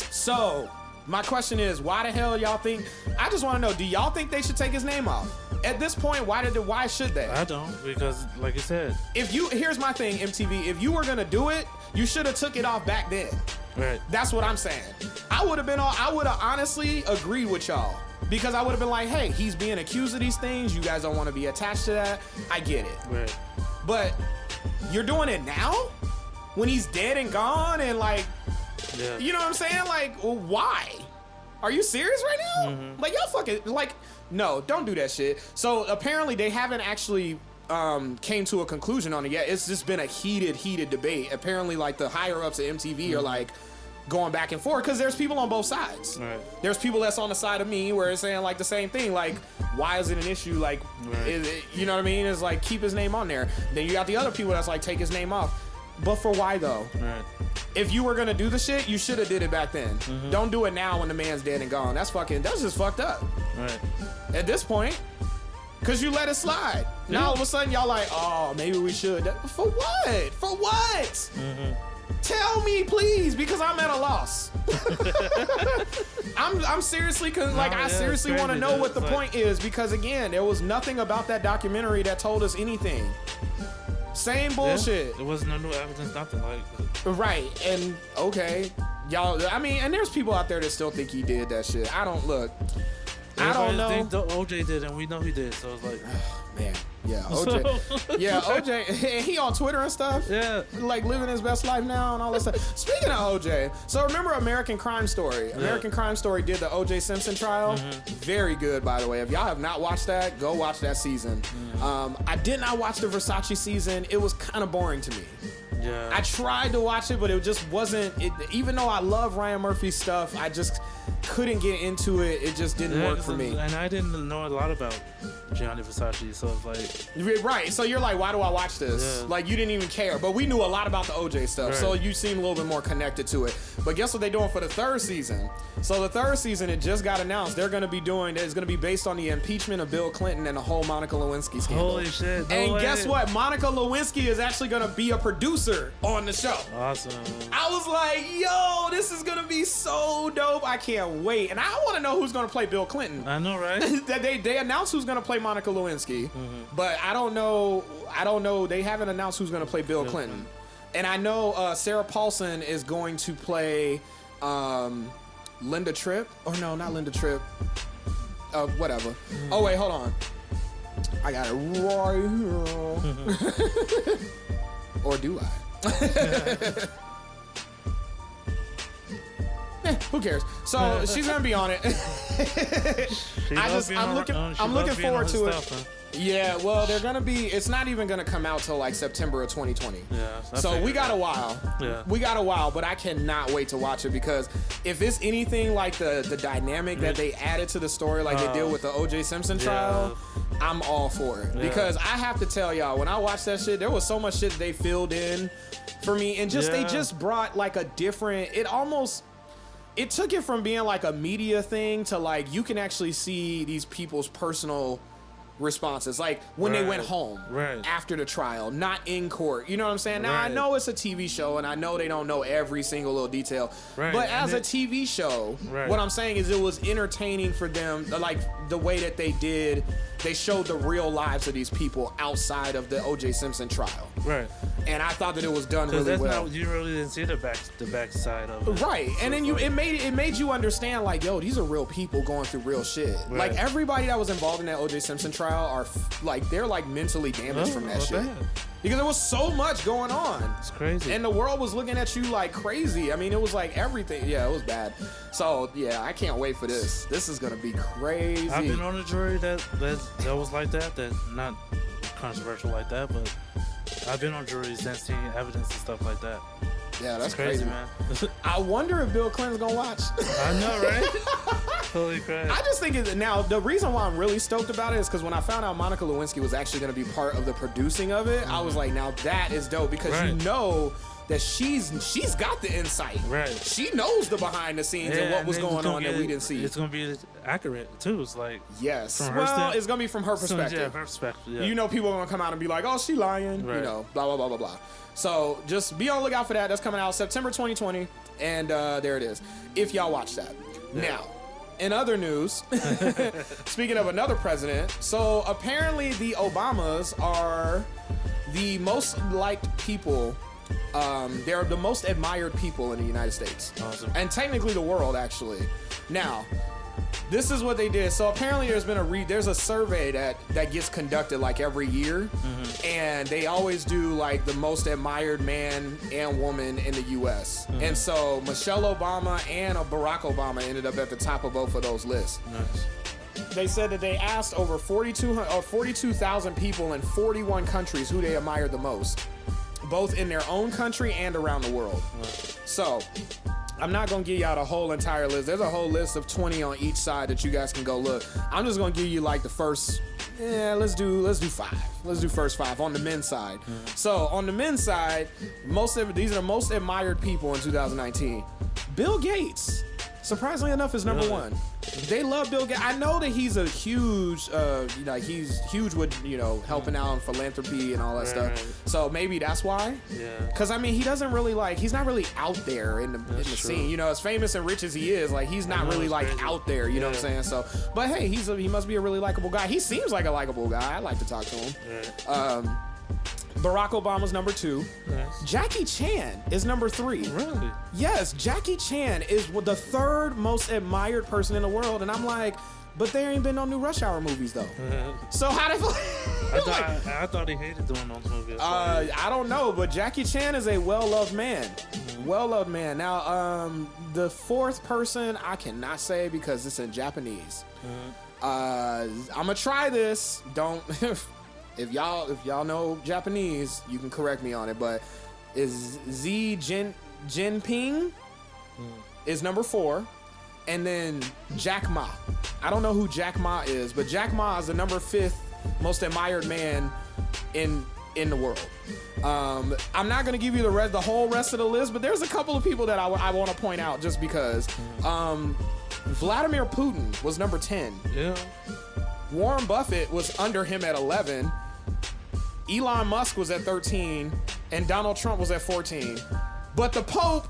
So, my question is, why the hell y'all think... I just want to know, do y'all think they should take his name off? At this point, why should they? I don't, because like you said, here's my thing, MTV. If you were gonna do it, you should have took it off back then. Right. That's what I'm saying. I would have honestly agreed with y'all. Because I would have been like, hey, he's being accused of these things. You guys don't want to be attached to that. I get it. Right. But you're doing it now? When he's dead and gone and like, you know what I'm saying? Like, why? Are you serious right now? Mm-hmm. Like, y'all fucking, like, no, don't do that shit. So apparently they haven't actually came to a conclusion on it yet. It's just been a heated debate. Apparently, like, the higher ups at MTV are like, going back and forth because there's people on both sides. Right. There's people that's on the side of me where it's saying like the same thing. Like, why is it an issue? Like, you know what I mean? It's like, keep his name on there. Then you got the other people that's like, take his name off. But for why though? Right. If you were gonna do the shit, you should have did it back then. Mm-hmm. Don't do it now when the man's dead and gone. That's just fucked up. Right. At this point, cause you let it slide. Yeah. Now all of a sudden y'all like, oh, maybe we should. For what? For what? Mm-hmm. Tell me, please, because I'm at a loss. I'm seriously, I seriously want to know what the point is, because again, there was nothing about that documentary that told us anything. Same bullshit. There was no new evidence, nothing like. Right, and okay, y'all. I mean, and there's people out there that still think he did that shit. I don't know. OJ did, and we know he did. So it's like, man. Yeah, OJ. Yeah, OJ. He on Twitter and stuff. Yeah. Like living his best life now and all that stuff. Speaking of OJ, so remember American Crime Story? American Crime Story did the OJ Simpson trial. Mm-hmm. Very good, by the way. If y'all have not watched that, go watch that season. Mm-hmm. I did not watch the Versace season. It was kind of boring to me. Yeah. I tried to watch it, but it just wasn't. Even though I love Ryan Murphy's stuff, I just couldn't get into it. It just didn't work for me. And I didn't know a lot about Gianni Versace, so it's like, right. So you're like, why do I watch this? Yeah. Like, you didn't even care, but we knew a lot about the OJ stuff, so you seem a little bit more connected to it. But guess what they're doing for the third season? So the third season, it just got announced. They're going to be doing. It's going to be based on the impeachment of Bill Clinton and the whole Monica Lewinsky scandal. Holy shit! And guess what? Monica Lewinsky is actually going to be a producer on the show. Awesome. I was like, yo, this is going to be so dope. I can't wait. And I want to know who's going to play Bill Clinton. I know, right? They announced who's going to play Monica Lewinsky, but I don't know. They haven't announced who's going to play Bill Clinton. And I know Sarah Paulson is going to play Linda Tripp. Or no, not Linda Tripp. Whatever. Oh, wait, hold on. I got it right here. Or do I? Who cares? So she's gonna be on it. I'm looking forward to it. Stuff, huh? Yeah, well, they're gonna be. It's not even gonna come out till like September of 2020. Yeah. So we got a while. Yeah. We got a while, but I cannot wait to watch it, because if it's anything like the dynamic that they added to the story, like they did with the O.J. Simpson trial, I'm all for it. Yeah. Because I have to tell y'all, when I watched that shit, there was so much shit they filled in for me, and they just brought like a different. It took it from being like a media thing to like you can actually see these people's personal responses, like when they went home after the trial, not in court. You know what I'm saying? Now I know it's a TV show, and I know they don't know every single little detail. But as a TV show, what I'm saying is it was entertaining for them, like the way that they did. They showed the real lives of these people outside of the O.J. Simpson trial. Right. And I thought that it was done really well. You really didn't see the back side of it. Right. And then it made you understand, like, yo, these are real people going through real shit. Like, everybody that was involved in that O.J. Simpson trial are they're like mentally damaged from that shit. Bad. Because there was so much going on. It's crazy. And the world was looking at you like crazy. I mean, it was like everything. Yeah, it was bad. So, yeah, I can't wait for this. This is going to be crazy. I've been on a jury that was like that not controversial like that, but I've been on juries and seen evidence and stuff like that. Yeah, that's crazy, man. I wonder if Bill Clinton's gonna watch. I know, right? Holy crap. I just think now the reason why I'm really stoked about it is because when I found out Monica Lewinsky was actually gonna be part of the producing of it, I was like, now that is dope, because you know that she's got the insight. Right. She knows the behind the scenes and what was going on that we didn't see. It's gonna be accurate too. It's like it's gonna be from her perspective. Yeah, her perspective. Yeah. You know, people are gonna come out and be like, oh, she lying. Right. You know, blah blah blah blah blah. So just be on the lookout for that. That's coming out September 2020, and there it is. If y'all watch that now, In other news, speaking of another president, so apparently the Obamas are the most liked people. They're the most admired people in the United States. Awesome. And technically the world, actually. Now, this is what they did. So apparently there's a survey that gets conducted like every year, and they always do like the most admired man and woman in the U.S. And so Michelle Obama and Barack Obama ended up at the top of both of those lists. Nice. They said that they asked over 42,000 people in 41 countries who they admired the most, both in their own country and around the world. So I'm not gonna give y'all the whole entire list. There's a whole list of 20 on each side that you guys can go look. I'm just gonna give you like the first. Let's do 5. Let's do first 5 on the men's side. So on the men's side, these are the most admired people in 2019. Bill Gates, surprisingly enough, is number 1. They love Bill Gates. I know that he's a huge, he's huge with, helping out in philanthropy and all that stuff. Right. So maybe that's why. Yeah. Because, I mean, he doesn't really, he's not really out there in the scene. As famous and rich as he is, he's not really, out there, you know what I'm saying? So, but hey, he must be a really likable guy. He seems like a likable guy. I like to talk to him. Right. Barack Obama's number 2. Nice. Jackie Chan is number 3. Really? Yes, Jackie Chan is the 3rd most admired person in the world, and I'm like, but there ain't been no new Rush Hour movies though. So how did I thought he hated doing those movies. I don't know, but Jackie Chan is a well-loved man. Well-loved man. Now, the 4th person I cannot say because it's in Japanese. I'm gonna try this. Don't. If y'all know Japanese, you can correct me on it, but is Xi Jinping is number 4, and then Jack Ma. I don't know who Jack Ma is, but Jack Ma is the number 5th most admired man in the world. I'm not gonna give you the whole rest of the list, but there's a couple of people that I want to point out just because. Vladimir Putin was number 10. Yeah. Warren Buffett was under him at 11. Elon Musk was at 13, and Donald Trump was at 14. But the Pope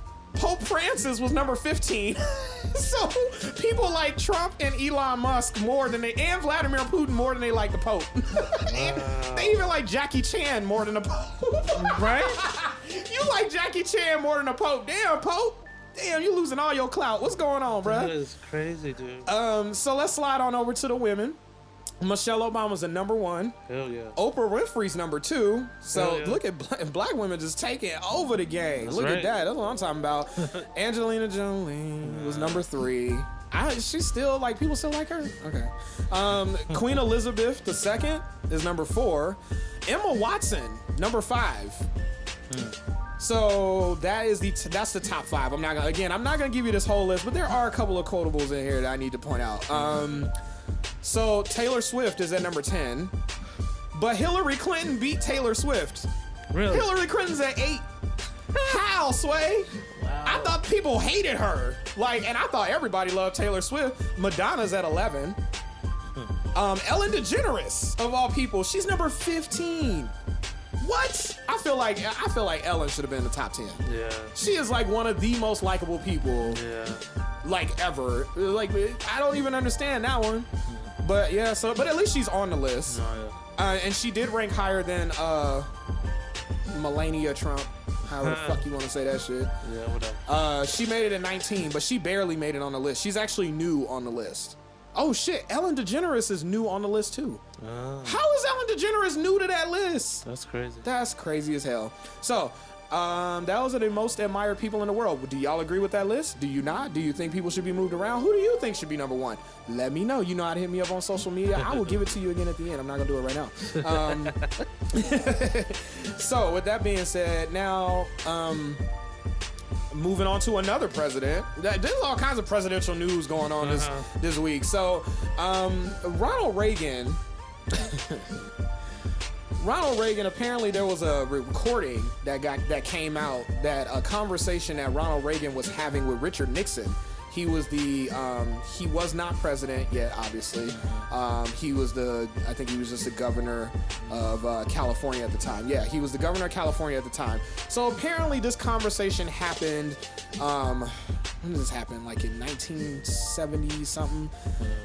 Francis was number 15. So people like Trump and Elon Musk and Vladimir Putin more than they like the Pope. They even like Jackie Chan more than the Pope. Right? You like Jackie Chan more than the Pope. Damn, Pope. Damn, you losing all your clout. What's going on, bro? That is crazy, dude. So let's slide on over to the women. Michelle Obama's the number 1. Hell yeah. Oprah Winfrey's number 2. So look at black women just taking over the game. Look at that. That's what I'm talking about. Angelina Jolie was number 3. She's still people still like her. Okay. Queen Elizabeth II is number 4. Emma Watson, number 5. So that's the top 5. I'm not gonna give you this whole list, but there are a couple of quotables in here that I need to point out. So Taylor Swift is at number 10, but Hillary Clinton beat Taylor Swift. Really? Hillary Clinton's at 8. How, Sway? Wow. I thought people hated her. And I thought everybody loved Taylor Swift. Madonna's at 11. Ellen DeGeneres, of all people, she's number 15. What? I feel like Ellen should have been in the top 10. Yeah. She is one of the most likable people. Yeah. Ever. I don't even understand that one. But yeah, but at least she's on the list. Oh, yeah. And she did rank higher than Melania Trump. However the fuck you want to say that shit. Yeah, whatever. She made it at 19, but she barely made it on the list. She's actually new on the list. Oh shit, Ellen DeGeneres is new on the list too. How is Ellen DeGeneres new to that list? That's crazy. That's crazy as hell. So, that was the most admired people in the world. Do y'all agree with that list? Do you not? Do you think people should be moved around? Who do you think should be number 1? Let me know. You know how to hit me up on social media. I will give it to you again at the end. I'm not gonna do it right now. So with that being said, now moving on to another president. There's all kinds of presidential news going on this week. So Ronald Reagan. Apparently there was a recording that came out, that a conversation that Ronald Reagan was having with Richard Nixon. He was he was not president yet, obviously. He was I think he was just the governor of California at the time. Yeah, he was the governor of California at the time. So apparently this conversation happened, when did this happen? Like in 1970 something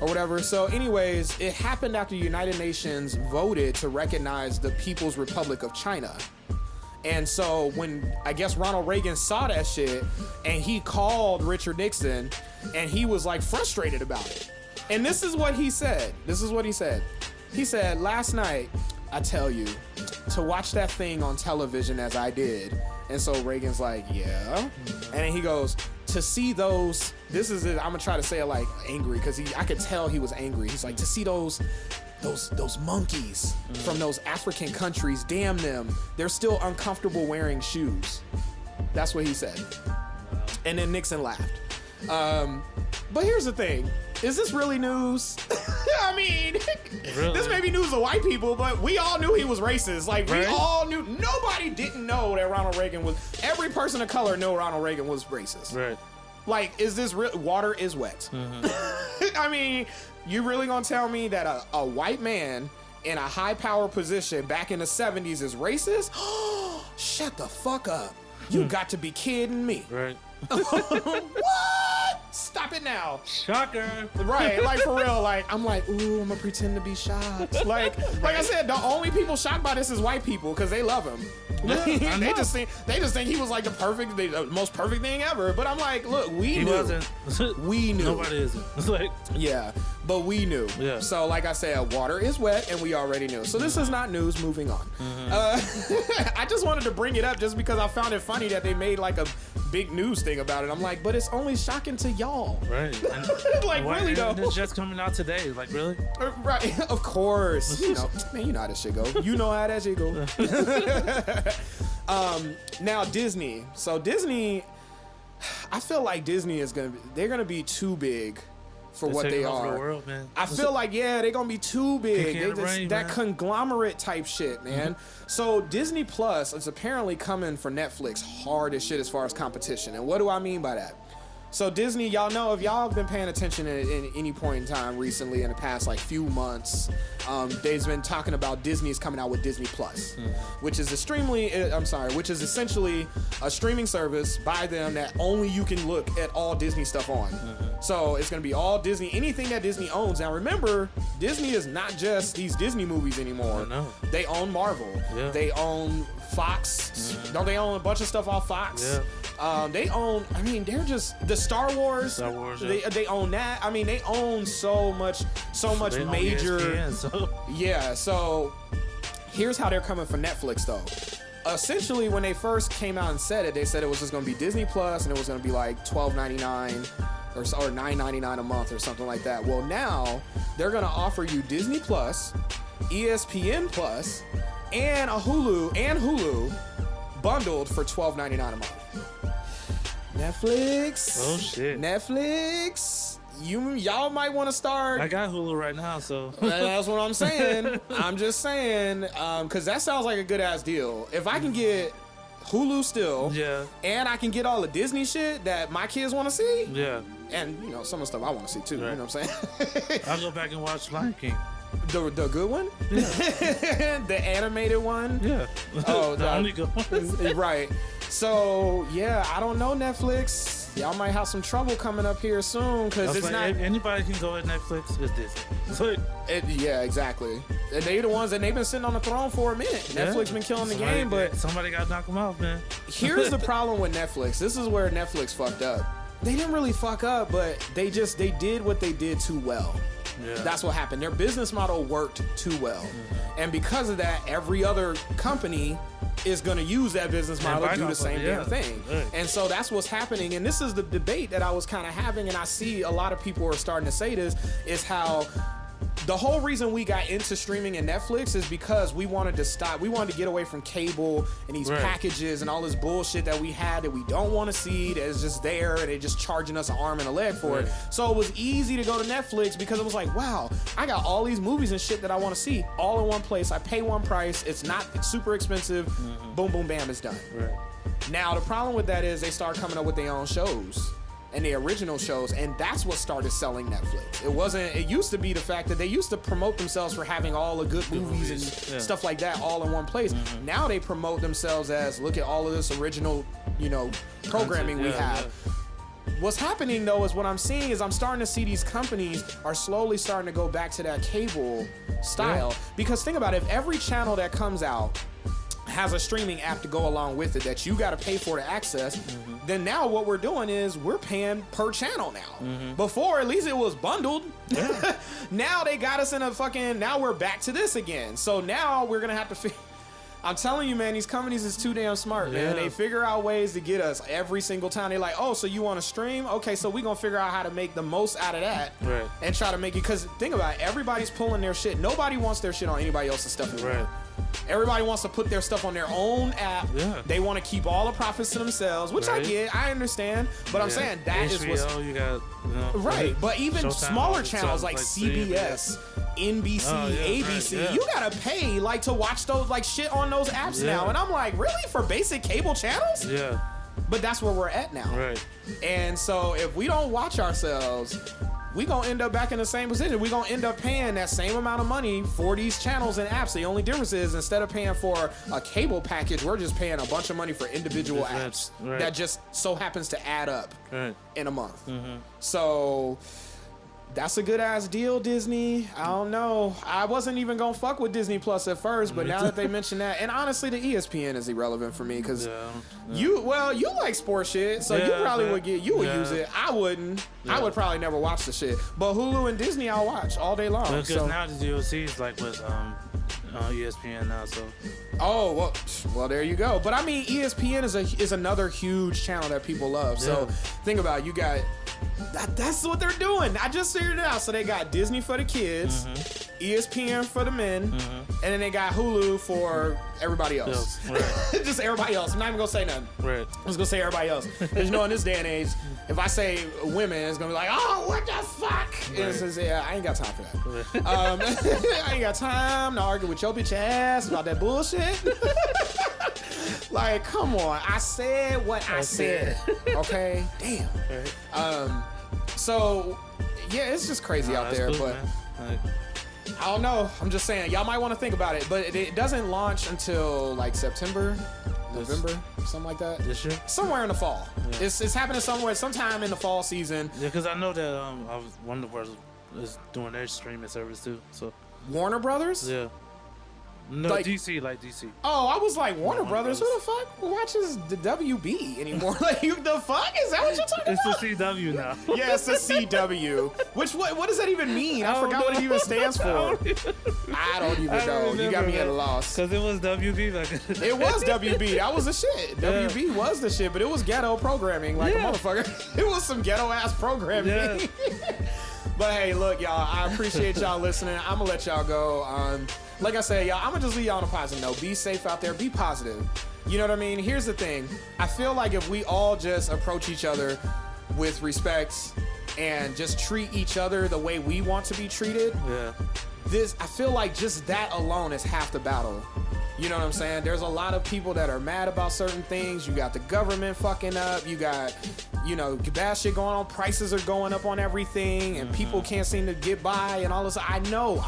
or whatever. So anyways, it happened after the United Nations voted to recognize the People's Republic of China. And so when, I guess, Ronald Reagan saw that shit and he called Richard Nixon and he was like frustrated about it. And this is what he said. He said, last night, I tell you, to watch that thing on television as I did. And so Reagan's like, yeah. And then he goes, to see those, this is it, I'm gonna try to say it like angry, because I could tell he was angry. He's like, to see those monkeys from those African countries, damn them, they're still uncomfortable wearing shoes. That's what he said. And then Nixon laughed. But here's the thing. Is this really news? I mean, really? This may be news to white people, but we all knew he was racist. Like, we all knew. Nobody didn't know that Ronald Reagan was. Every person of color knew Ronald Reagan was racist. Right. Like, is this real? Water is wet. Mm-hmm. I mean, you really gonna tell me that a white man in a high power position back in the 70s is racist? Shut the fuck up. You got to be kidding me. Right. What? Stop it now. Shocker. Right, like for real, like I'm like, ooh, I'm gonna pretend to be shocked. Like I said, the only people shocked by this is white people because they love him. Yeah, they just think he was like the most perfect thing ever. But I'm like, look, we knew. Wasn't. We knew. Nobody isn't. It's like, yeah, but we knew. Yeah. So like I said, water is wet, and we already knew. So this is not news. Moving on. Mm-hmm. I just wanted to bring it up just because I found it funny that they made like a big news thing about it. I'm like, but it's only shocking to y'all. Right. Like, really though. It's just coming out today. Like, really? Right. Of course. You know, man, you know how this shit go. You know how that shit go. Now Disney. So Disney, I feel like Disney is they're gonna be too big for what they are. The world, man. I feel like, yeah, they're gonna be too big. That conglomerate type shit, man. Mm-hmm. So Disney Plus is apparently coming for Netflix hard as shit as far as competition. And what do I mean by that? So Disney, y'all know, if y'all have been paying attention in any point in time recently in the past like few months, they've been talking about Disney's coming out with Disney Plus, which is essentially a streaming service by them that only you can look at all Disney stuff on. So it's gonna be all Disney, anything that Disney owns. Now remember, Disney is not just these Disney movies anymore. They own Marvel. Yeah. They own Fox. Don't they own a bunch of stuff off Fox? Yeah. They own, I mean, they're just the Star Wars. They own that. I mean, they own so much major. ESPN, Yeah. So here's how they're coming for Netflix though. Essentially, when they first came out and said it, they said it was just going to be Disney Plus and it was going to be like $12.99 or $9.99 a month or something like that. Well, now they're going to offer you Disney Plus, ESPN Plus, and Hulu bundled for $12.99 a month. Netflix. Oh shit. Netflix. Y'all might want to start. I got Hulu right now, so that's what I'm saying. I'm just saying, because that sounds like a good ass deal. If I can get Hulu still, yeah, and I can get all the Disney shit that my kids want to see, yeah, and you know some of the stuff I want to see too. Right. You know what I'm saying? I'll go back and watch Lion King. The good one? Yeah. The animated one? Yeah. Oh, the only good one. Right. So, yeah, I don't know, Netflix. Y'all might have some trouble coming up here soon because it's like, not. Anybody can go at Netflix. It's Disney. Yeah, exactly. And they the ones that they've been sitting on the throne for a minute. Yeah. Netflix been killing the game, but somebody got to knock them out, man. Here's the problem with Netflix. This is where Netflix fucked up. They didn't really fuck up, but they did what they did too well. Yeah. That's what happened. Their business model worked too well. Mm-hmm. And because of that, every other company is going to use that business model to do the same damn thing. Right. And so that's what's happening. And this is the debate that I was kind of having, and I see a lot of people are starting to say this, is how the whole reason we got into streaming and Netflix is because we wanted to get away from cable and these packages and all this bullshit that we had that we don't want to see, that is just there and they're just charging us an arm and a leg for it. So it was easy to go to Netflix because it was like, wow, I got all these movies and shit that I want to see all in one place. I pay one price. It's super expensive. Boom, boom, bam, it's done. Now the problem with that is they start coming up with their own shows. and the original shows, and that's what started selling Netflix. It used to be the fact that they used to promote themselves for having all the good movies and stuff like that all in one place. Now they promote themselves as, look at all of this original, programming we have. What's happening though is what I'm seeing is I'm starting to see these companies are slowly starting to go back to that cable style. Because think about it, if every channel that comes out has a streaming app to go along with it that you got to pay for to access, then now what we're doing is we're paying per channel now. Before, at least it was bundled. Now they got us in a fucking, now we're back to this again. So now we're gonna have to I'm telling you, man, these companies is too damn smart, man. They figure out ways to get us every single time. They're like, oh, so you want to stream? Okay, so we're going to figure out how to make the most out of that and try to make it. Because think about it, everybody's pulling their shit. Nobody wants their shit on anybody else's stuff anymore. Everybody wants to put their stuff on their own app. They want to keep all the profits to themselves, which I get, I understand. But I'm saying that HBO, is what's... you got, But even Showtime, smaller channels like CBS... NBC, ABC, you gotta pay like to watch those like shit on those apps now, and I'm like, really, for basic cable channels? But that's where we're at now, and so if we don't watch ourselves, we gonna end up back in the same position. We gonna end up paying that same amount of money for these channels and apps. The only difference is instead of paying for a cable package, we're just paying a bunch of money for individual apps that just so happens to add up in a month. So that's a good ass deal, Disney. I don't know. I wasn't even gonna fuck with Disney Plus at first, but now that they mention that, and honestly, the ESPN is irrelevant for me because you like sports shit, so you probably would use it. I wouldn't. I would probably never watch the shit. But Hulu and Disney, I'll watch all day long. Because now the DLC is like with ESPN now, so. Oh well, there you go. But I mean, ESPN is another huge channel that people love. So think about it, you got. That's what they're doing. I just figured it out. So they got Disney for the kids, ESPN for the men, and then they got Hulu for everybody else. Just everybody else. I'm not even gonna say nothing. I'm just gonna say everybody else. Because in this day and age, if I say women, it's gonna be like, oh, what the fuck? And it says, I ain't got time for that. I ain't got time to argue with your bitch ass about that bullshit. Like, come on. I said what I said. Okay? Damn. So, yeah, it's just crazy out there. Cool, but I don't know. I'm just saying. Y'all might want to think about it. But it doesn't launch until, like, September, November, something like that. This year? Somewhere in the fall. It's happening sometime in the fall season. Yeah, because I know that Warner Brothers is doing their streaming service, too. So Warner Brothers? Yeah. No, like, DC. Oh, I was like, Warner Brothers? Who the fuck watches the WB anymore? Like, the fuck? Is that what you're talking about? It's the CW now. Yeah, it's the CW. What does that even mean? I forgot what it even stands for. I don't even know. You got me at a loss. Because it was WB back in the day. It was WB. That was the shit. WB was the shit, but it was ghetto programming like a motherfucker. It was some ghetto-ass programming. But hey, look, y'all, I appreciate y'all listening. I'm going to let y'all go. Like I said, y'all, I'm going to just leave y'all on a positive note. Be safe out there. Be positive. You know what I mean? Here's the thing. I feel like if we all just approach each other with respect and just treat each other the way we want to be treated, I feel like just that alone is half the battle. You know what I'm saying? There's a lot of people that are mad about certain things. You got the government fucking up. You got, bad shit going on. Prices are going up on everything, and people can't seem to get by and all this. I know.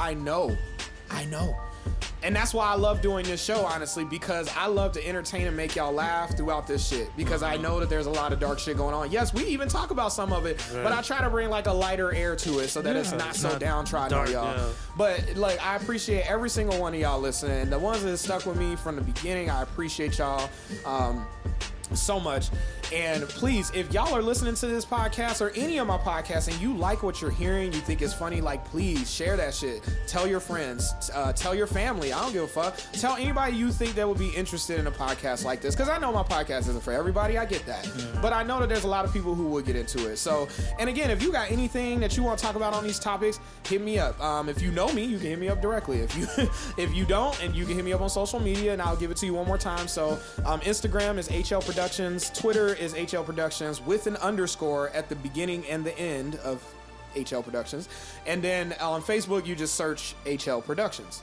And that's why I love doing this show, honestly, because I love to entertain and make y'all laugh throughout this shit. Because I know that there's a lot of dark shit going on. Yes, we even talk about some of it, but I try to bring like a lighter air to it so that it's not so downtrodden on y'all. But like, I appreciate every single one of y'all listening. The ones that stuck with me from the beginning, I appreciate y'all so much. And please, if y'all are listening to this podcast or any of my podcasts and you like what you're hearing, you think it's funny, like, please share that shit. Tell your friends, tell your family. I don't give a fuck. Tell anybody you think that would be interested in a podcast like this, because I know my podcast isn't for everybody. I get that. But I know that there's a lot of people who would get into it. So, and again, if you got anything that you want to talk about on these topics, hit me up. If you know me, you can hit me up directly. If you don't, and you can hit me up on social media, and I'll give it to you one more time. So Instagram is HL Productions. Twitter is HL Productions with an underscore at the beginning and the end of HL Productions. And then on Facebook, you just search HL Productions.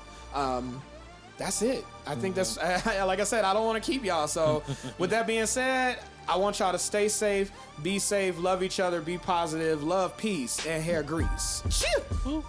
that's it. I think that's, like I said, I don't want to keep y'all. So with that being said, I want y'all to stay safe, be safe, love each other, be positive, love, peace, and hair grease. Shoo!